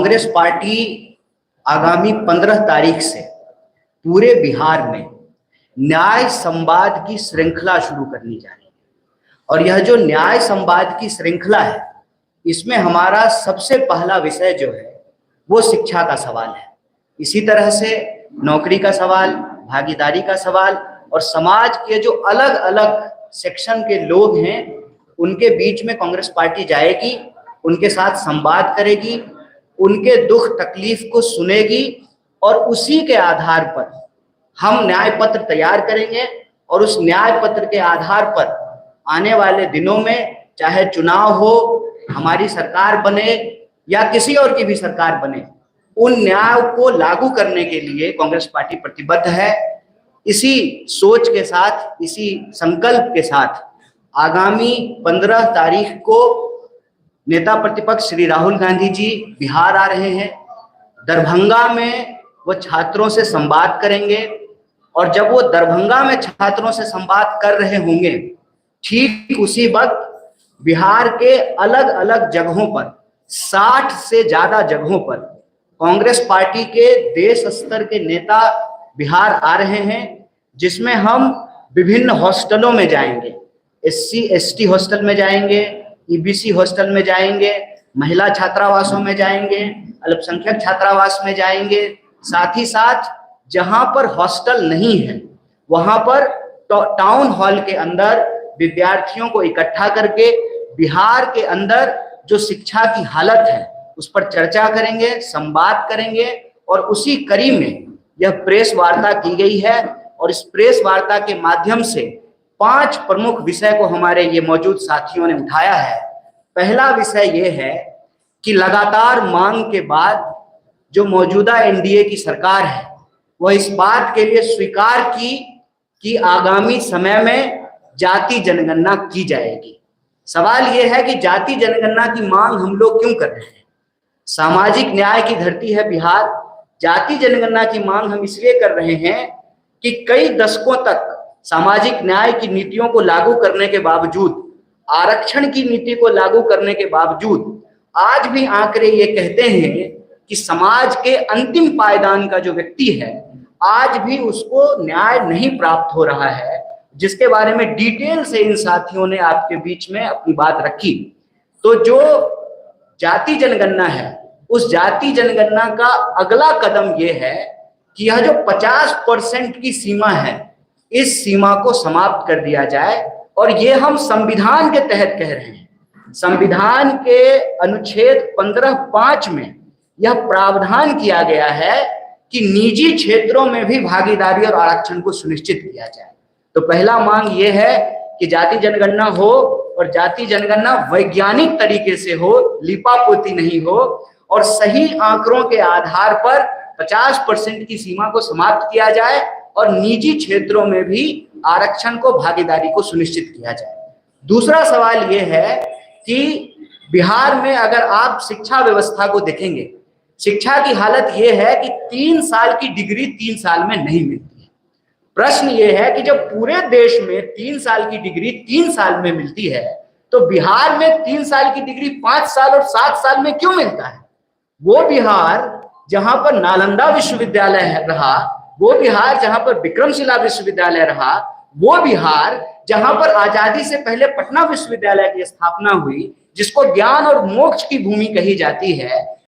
Congress party आगामी 15 तारीख से पूरे बिहार में न्याय संवाद की श्रृंखला शुरू करनी जा रही है। और यह जो न्याय संवाद की श्रृंखला है, इसमें हमारा सबसे पहला विषय जो है वो शिक्षा का सवाल है। इसी तरह से नौकरी का सवाल, भागीदारी का सवाल और समाज के जो अलग अलग सेक्शन के लोग हैं उनके बीच में कांग्रेस पार्टी जाएगी, उनके साथ संवाद करेगी, उनके दुख तकलीफ को सुनेगी और उसी के आधार पर हम न्याय पत्र तैयार करेंगे। और उस न्याय पत्र के आधार पर आने वाले दिनों में चाहे चुनाव हो, हमारी सरकार बने या किसी और की भी सरकार बने, उन न्याय को लागू करने के लिए कांग्रेस पार्टी प्रतिबद्ध है। इसी सोच के साथ, इसी संकल्प के साथ आगामी 15 तारीख को नेता प्रतिपक्ष श्री राहुल गांधी जी बिहार आ रहे हैं। दरभंगा में वो छात्रों से संवाद करेंगे और जब वो दरभंगा में छात्रों से संवाद कर रहे होंगे, ठीक उसी वक्त बिहार के अलग अलग जगहों पर 60 से ज्यादा जगहों पर कांग्रेस पार्टी के देश स्तर के नेता बिहार आ रहे हैं, जिसमें हम विभिन्न हॉस्टलों में जाएंगे। SC ST हॉस्टल में जाएंगे, EBC हॉस्टल में जाएंगे, महिला छात्रावासों में जाएंगे, अल्पसंख्यक छात्रावास में जाएंगे। साथ ही साथ जहां पर हॉस्टल नहीं है वहां पर टाउन हॉल के अंदर विद्यार्थियों को इकट्ठा करके बिहार के अंदर जो शिक्षा की हालत है उस पर चर्चा करेंगे, संवाद करेंगे। और उसी कड़ी में यह प्रेस वार्ता की गई है और इस प्रेस वार्ता के माध्यम से 5 प्रमुख विषय को हमारे ये मौजूद साथियों ने उठाया है। पहला विषय ये है कि लगातार मांग के बाद जो मौजूदा NDA की सरकार है वह इस बात के लिए स्वीकार की कि आगामी समय में जाति जनगणना की जाएगी। सवाल यह है कि जाति जनगणना की मांग हम लोग क्यों कर रहे हैं? सामाजिक न्याय की धरती है बिहार। जाति जनगणना की मांग हम इसलिए कर रहे हैं कि कई दशकों तक सामाजिक न्याय की नीतियों को लागू करने के बावजूद, आरक्षण की नीति को लागू करने के बावजूद आज भी आंकड़े ये कहते हैं कि समाज के अंतिम पायदान का जो व्यक्ति है आज भी उसको न्याय नहीं प्राप्त हो रहा है, जिसके बारे में डिटेल से इन साथियों ने आपके बीच में अपनी बात रखी। तो जो जाति जनगणना है, उस जाति जनगणना का अगला कदम यह है कि यह जो 50% की सीमा है, इस सीमा को समाप्त कर दिया जाए। और ये हम संविधान के तहत कह रहे हैं। संविधान के अनुच्छेद 15(5) में यह प्रावधान किया गया है कि निजी क्षेत्रों में भी भागीदारी और आरक्षण को सुनिश्चित किया जाए। तो पहला मांग यह है कि जाति जनगणना हो और जाति जनगणना वैज्ञानिक तरीके से हो, लिपापोती नहीं हो, और सही आंकड़ों के आधार पर 50% की सीमा को समाप्त किया जाए और निजी क्षेत्रों में भी आरक्षण को, भागीदारी को सुनिश्चित किया जाए। दूसरा सवाल यह है कि बिहार में अगर आप शिक्षा व्यवस्था को देखेंगे, शिक्षा की हालत यह है कि 3 साल की डिग्री 3 साल में नहीं मिलती है। प्रश्न यह है कि जब पूरे देश में 3 साल की डिग्री 3 साल में मिलती है तो बिहार में 3 साल की डिग्री 5 साल और 7 साल में क्यों मिलता है? वो बिहार जहां पर नालंदा विश्वविद्यालय रहा, वो बिहार जहां पर विक्रमशिला विश्वविद्यालय रहा, वो बिहार जहां पर आजादी से पहले पटना विश्वविद्यालय की स्थापना हुई, जिसको ज्ञान और मोक्ष की भूमि कही जाती है,